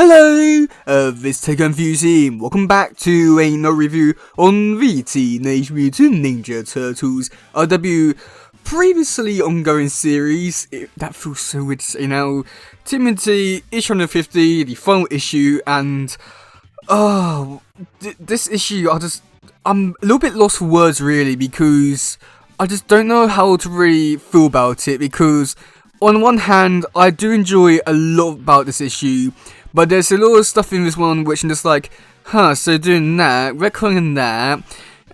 Hello, this is Confusing. Welcome back to another review on the Teenage Mutant Ninja Turtles RW previously ongoing series. That feels so weird to say now. Timothy, issue 150, the final issue, and this issue, I'm a little bit lost for words really, because I just don't know how to really feel about it, because on one hand, I do enjoy a lot about this issue, but there's a lot of stuff in this one which I'm just like, so doing that, retconning that,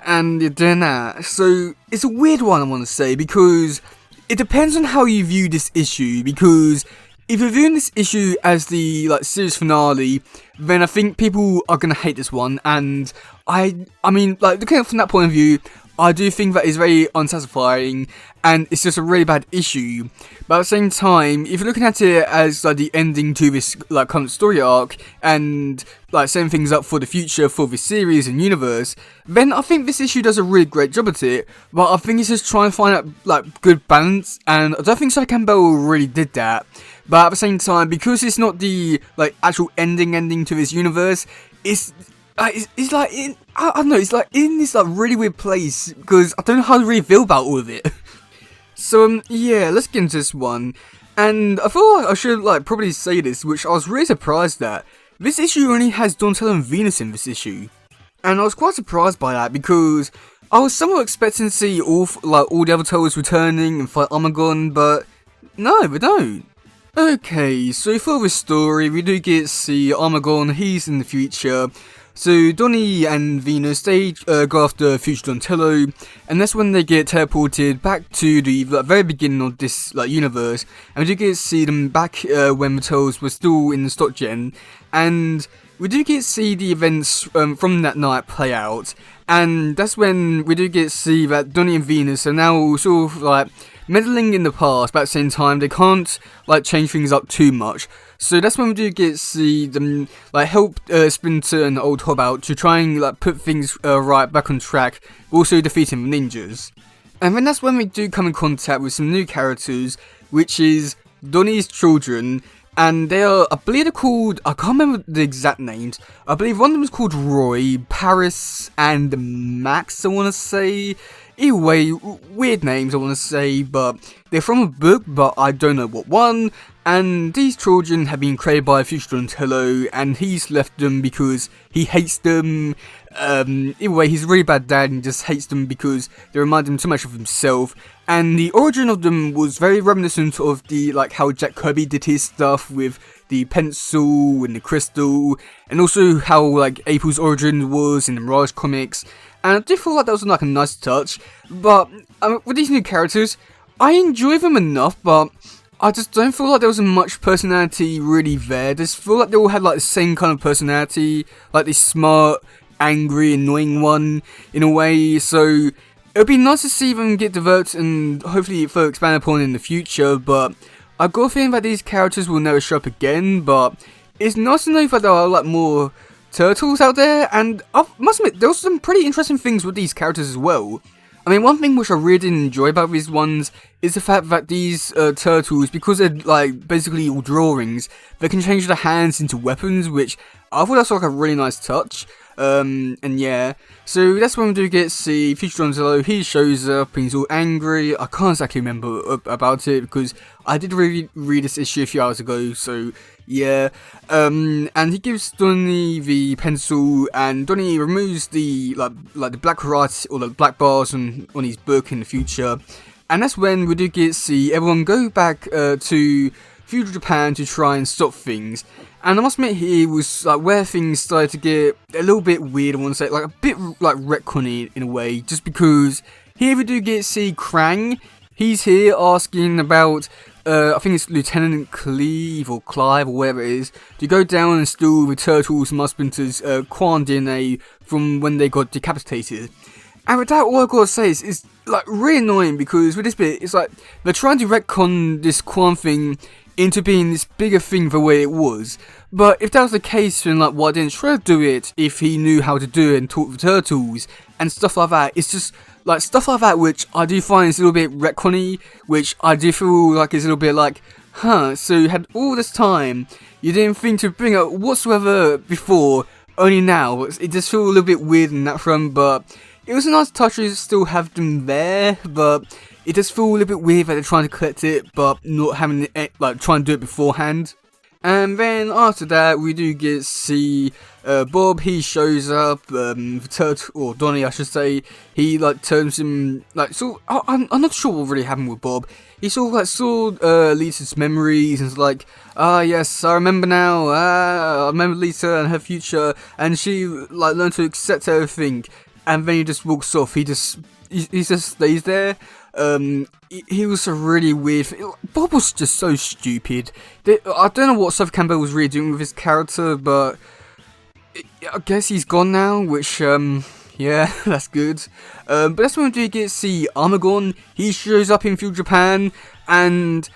and you're doing that. So it's a weird one, I want to say, because it depends on how you view this issue, because if you're viewing this issue as the series finale, then I think people are going to hate this one, and I mean, looking at it from that point of view, I do think that it's very unsatisfying, and it's just a really bad issue. But at the same time, if you're looking at it as the ending to this current story arc, and setting things up for the future for this series and universe, then I think this issue does a really great job at it. But I think it's just trying to find out good balance, and I don't think Cy Campbell really did that. But at the same time, because it's not the actual ending to this universe, it's I don't know, it's in this really weird place, because I don't know how to really feel about all of it. So yeah, let's get into this one. And I feel like I should probably say this, which I was really surprised at. This issue only has Donatello and Venus in this issue, and I was quite surprised by that, because I was somewhat expecting to see all the other Turtles returning and fight Armagon, but no, they don't. Okay, so for this story, we do get to see Armagon. He's in the future. So Donnie and Venus, they go after future Donatello, and that's when they get teleported back to the very beginning of this universe, and we do get to see them back when the Turtles were still in the stock gen, and we do get to see the events from that night play out, and that's when we do get to see that Donnie and Venus are now sort of meddling in the past, but at the same time they can't change things up too much. So that's when we do get to see them help Splinter and Old Hob out to try and put things right back on track, also defeating the ninjas. And then that's when we do come in contact with some new characters, which is Donnie's children, and they are, I believe they're called, I can't remember the exact names, I believe one of them is called Roy, Paris, and Max, I want to say. Either way, weird names I want to say, but they're from a book, but I don't know what one. And these children have been created by future Donatello, and he's left them because he hates them. Either way, he's a really bad dad and just hates them because they remind him too much of himself. And the origin of them was very reminiscent of the how Jack Kirby did his stuff with the pencil and the crystal, and also how April's origin was in the Mirage comics. And I do feel that was a nice touch. But with these new characters, I enjoy them enough, but I just don't feel like there was much personality really there. I just feel like they all had the same kind of personality, this smart, angry, annoying one in a way. So it would be nice to see them get developed and hopefully further expanded upon in the future. But I've got a feeling that these characters will never show up again. But it's nice to know that there are more Turtles out there, and I must admit there was some pretty interesting things with these characters as well. I mean, one thing which I really didn't enjoy about these ones is the fact that these turtles, because they're basically all drawings, they can change their hands into weapons, which I thought that's a really nice touch. And yeah, so that's when we do get to see future Donatello. He shows up and he's all angry. I can't exactly remember about it because I did read this issue a few hours ago, so yeah. And he gives Donnie the pencil, and Donnie removes the the black writing or the black bars on his book in the future. And that's when we do get to see everyone go back to feudal Japan to try and stop things. And I must admit, here was where things started to get a little bit weird. I want to say, a bit retconny in a way, just because here we do get to see Krang. He's here asking about, I think it's Lieutenant Cleve or Clive or whatever it is, to go down and steal the Turtles and Splinter's Quan DNA from when they got decapitated. And with that, all I gotta say is it's really annoying, because with this bit, it's they're trying to retcon this Quan thing into being this bigger thing the way it was. But if that was the case, then why didn't Shred do it if he knew how to do it and taught the Turtles and stuff like that? It's just like stuff like that, which I do find is a little bit retconny, which I do feel like is a little bit like, huh, so you had all this time, you didn't think to bring up whatsoever before, only now. It just feels a little bit weird in that front, but it was a nice touch to still have them there, but it does feel a little bit weird that they're trying to collect it, but not having it, like, trying to do it beforehand. And then after that, we do get to see Bob. He shows up, Turtle, or Donnie, I should say. He like turns him like so. I'm not sure what really happened with Bob. He sort of like saw Lisa's memories and was like, yes, I remember now. I remember Lisa and her future, and she like learned to accept everything. And then he just walks off. He just stays there. He was a really weird. Bob was just so stupid. I don't know what Seth Campbell was really doing with his character, but I guess he's gone now. Which, yeah, that's good. But that's when we do get to see Armagon. He shows up in Future Japan, and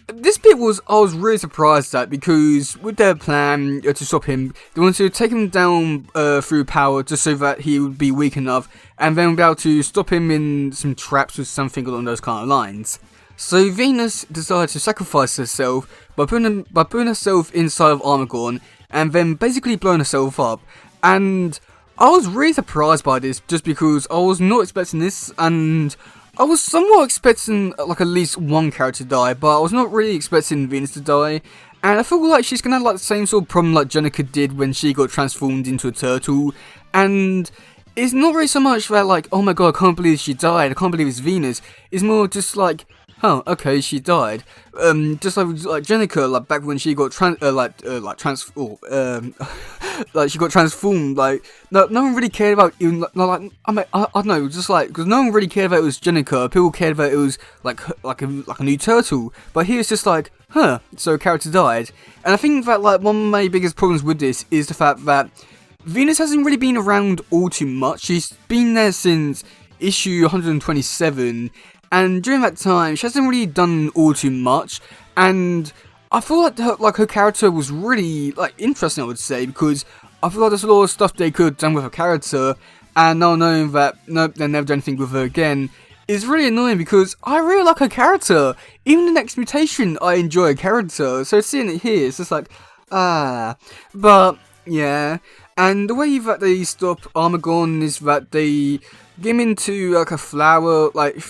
this bit I was really surprised at, because with their plan to stop him, they wanted to take him down through power just so that he would be weak enough, and then be able to stop him in some traps or something along those kind of lines. So Venus decided to sacrifice herself by putting herself inside of Armagon, and then basically blowing herself up. And I was really surprised by this, just because I was not expecting this, and I was somewhat expecting like at least one character to die, but I was not really expecting Venus to die. And I feel like she's gonna have like the same sort of problem like Jenica did when she got transformed into a turtle. And it's not really so much that like, oh my god, I can't believe she died, I can't believe it's Venus. It's more just like, oh, okay, she died. Just like Jenica, like back when she got like she got transformed. Like no one really cared about even like I don't know, just like because no one really cared about it was Jenica. People cared about it was like a new turtle. But here it's just like, huh, so a character died. And I think that like one of my biggest problems with this is the fact that Venus hasn't really been around all too much. She's been there since issue 127. And during that time, she hasn't really done all too much, and I feel like her character was really like interesting, I would say, because I feel like there's a lot of stuff they could have done with her character, and now knowing that nope, they'll never do anything with her again is really annoying, because I really like her character. Even the next mutation, I enjoy her character, so seeing it here, it's just like, but yeah. And the way that they stop Armagon is that they get him into like a flower, like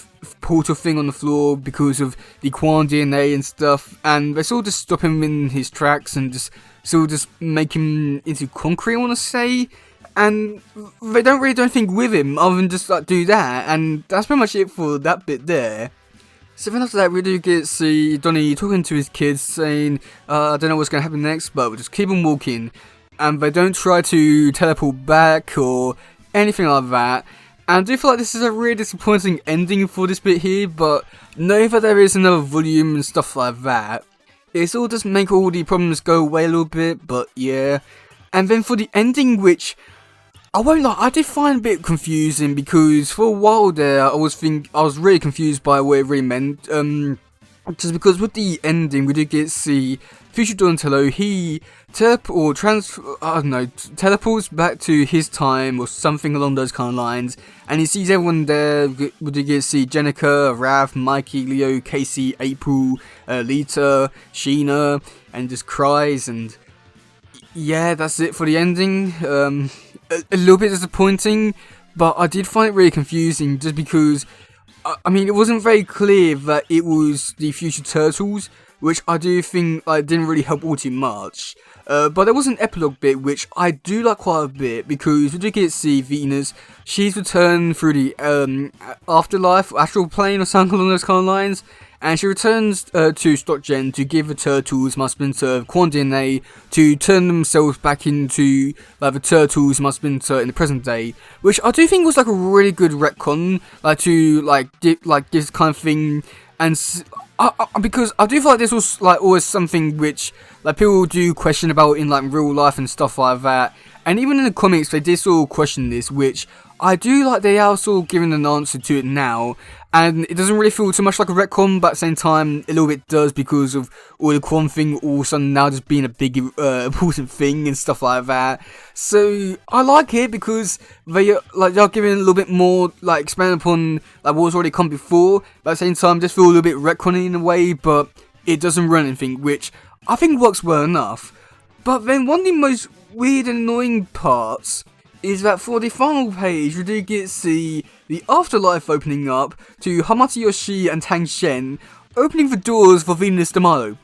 portal thing on the floor because of the Quan DNA and stuff, and they sort of just stop him in his tracks and just sort of just make him into concrete, I want to say, and they don't really do anything with him other than just like do that, and that's pretty much it for that bit there. So then after that, we do get to see Donnie talking to his kids, saying, I don't know what's going to happen next, but we'll just keep on walking, and they don't try to teleport back or anything like that. And I do feel like this is a really disappointing ending for this bit here, but knowing that there is another volume and stuff like that, it's all just make all the problems go away a little bit, but yeah. And then for the ending, which I won't lie, I did find a bit confusing, because for a while there, I was really confused by what it really meant. Just because with the ending, we did get to see Future Donatello, he teleports back to his time or something along those kind of lines, and he sees everyone there. We did get to see Jenica, Raph, Mikey, Leo, Casey, April, Lita, Sheena, and just cries, and yeah, that's it for the ending. A little bit disappointing, but I did find it really confusing, just because I mean, it wasn't very clear that it was the Future Turtles, which I do think didn't really help all too much. But there was an epilogue bit which I do like quite a bit, because we do get to see Venus. She's returned through the afterlife, astral plane or something along those kind of lines, and she returns to Stockgen to give the turtles must have been served Quan DNA to turn themselves back into like the turtles must have been served in the present day, which I do think was like a really good retcon, give this kind of thing. And because I do feel like this was like always something which like people do question about in like real life and stuff like that, and even in the comics they did sort of question this, which I do like they are sort of giving an answer to it now, and it doesn't really feel too much like a retcon, but at the same time, a little bit does because of all the quantum thing all of a sudden now just being a big important thing and stuff like that. So I like it because they are giving a little bit more like expand upon like what was already come before, but at the same time just feel a little bit retconny in a way, but it doesn't run anything, which I think works well enough. But then one of the most weird and annoying parts is that for the final page, we do get to see the afterlife opening up to Hamato Yoshi and Tang Shen, opening the doors for Venus de Milo.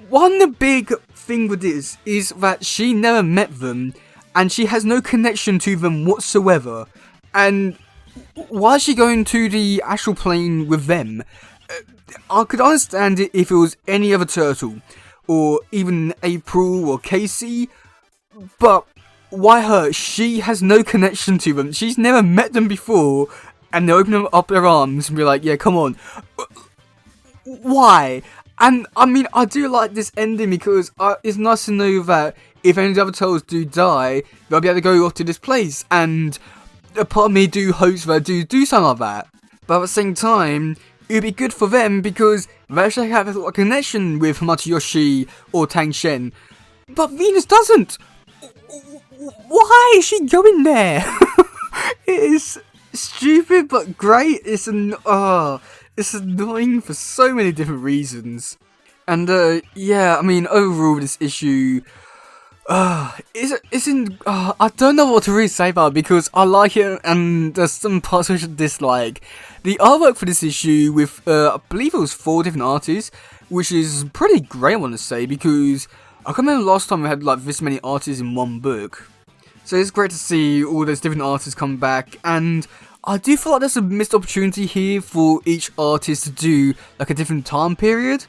One big thing with this is that she never met them, and she has no connection to them whatsoever. And why is she going to the astral plane with them? I could understand it if it was any other turtle, or even April or Casey, but why her? She has no connection to them. She's never met them before, and they open up their arms and be like, yeah, come on. Why? And I mean, I do like this ending because it's nice to know that if any of the other turtles do die, they'll be able to go off to this place, and a part of me do hopes that do something like that. But at the same time, it would be good for them because they actually have a connection with Hamato Yoshi or Tang Shen, but Venus doesn't. Why is she going there? It is stupid but great. It's annoying for so many different reasons. And yeah, I mean overall this issue I don't know what to really say about it because I like it and there's some parts which I dislike. The artwork for this issue with I believe it was 4 different artists, which is pretty great I want to say, because I can remember last time we had like this many artists in one book. So it's great to see all those different artists come back, and I do feel like there's a missed opportunity here for each artist to do like a different time period.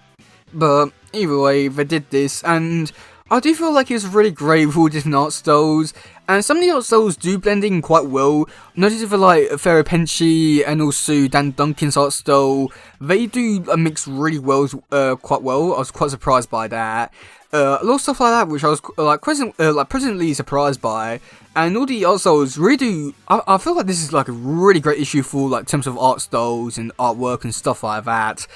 But either way, they did this, and I do feel like it's really great with all different art styles, and some of the art styles do blend in quite well. Notice for like Ferro Penchi and also Dan Duncan's art style, they do mix really well, quite well. I was quite surprised by that. A lot of stuff like that, which I was presently surprised by, and all the art styles really do. I feel like this is like a really great issue for like in terms of art styles and artwork and stuff like that.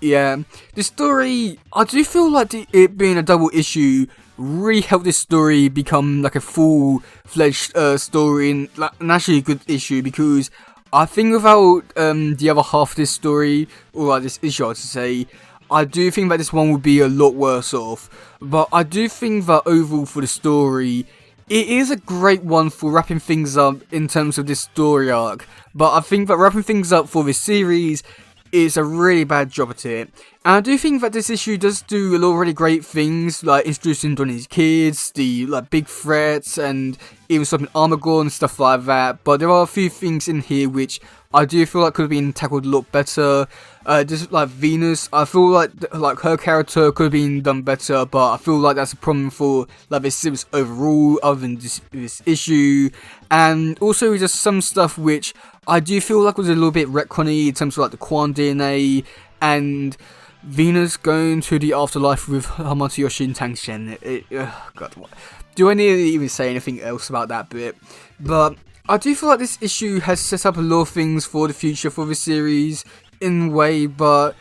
Yeah, the story, I do feel like it being a double issue really helped this story become like a full-fledged story and like an actually good issue, because I think without the other half of this story, or like this issue I should say, I do think that this one would be a lot worse off. But I do think that overall for the story, it is a great one for wrapping things up in terms of this story arc. But I think that wrapping things up for this series is a really bad job at it. And I do think that this issue does do a lot of really great things, like introducing Donnie's kids, the like big threats, and even stopping Armagon and stuff like that. But there are a few things in here which I do feel like could have been tackled a lot better. Just like Venus, I feel like her character could have been done better, but I feel like that's a problem for like this series overall, other than this issue. And also just some stuff which I do feel like was a little bit retconny in terms of like the Quan DNA and Venus going to the afterlife with Hamato Yoshi and Tang Shen. God, what? Do I need to even say anything else about that bit? But I do feel like this issue has set up a lot of things for the future for the series in a way, but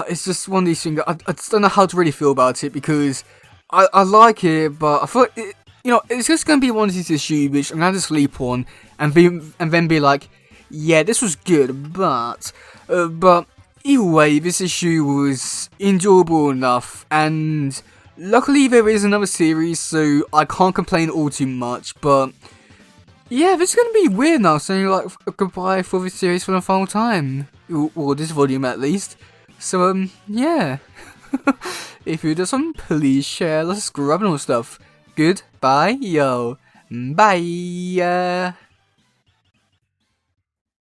it's just one of these things. I just don't know how to really feel about it, because I like it, but I feel like it, it's just going to be one of these issues which I'm going to sleep on and then be like, yeah, this was good, but either way, this issue was enjoyable enough, and luckily there is another series, so I can't complain all too much. But yeah, this is going to be weird now, saying like goodbye for this series for the final time, or this volume at least. So yeah, if you do some, please share, let's scrub and all stuff. Goodbye, yo, bye.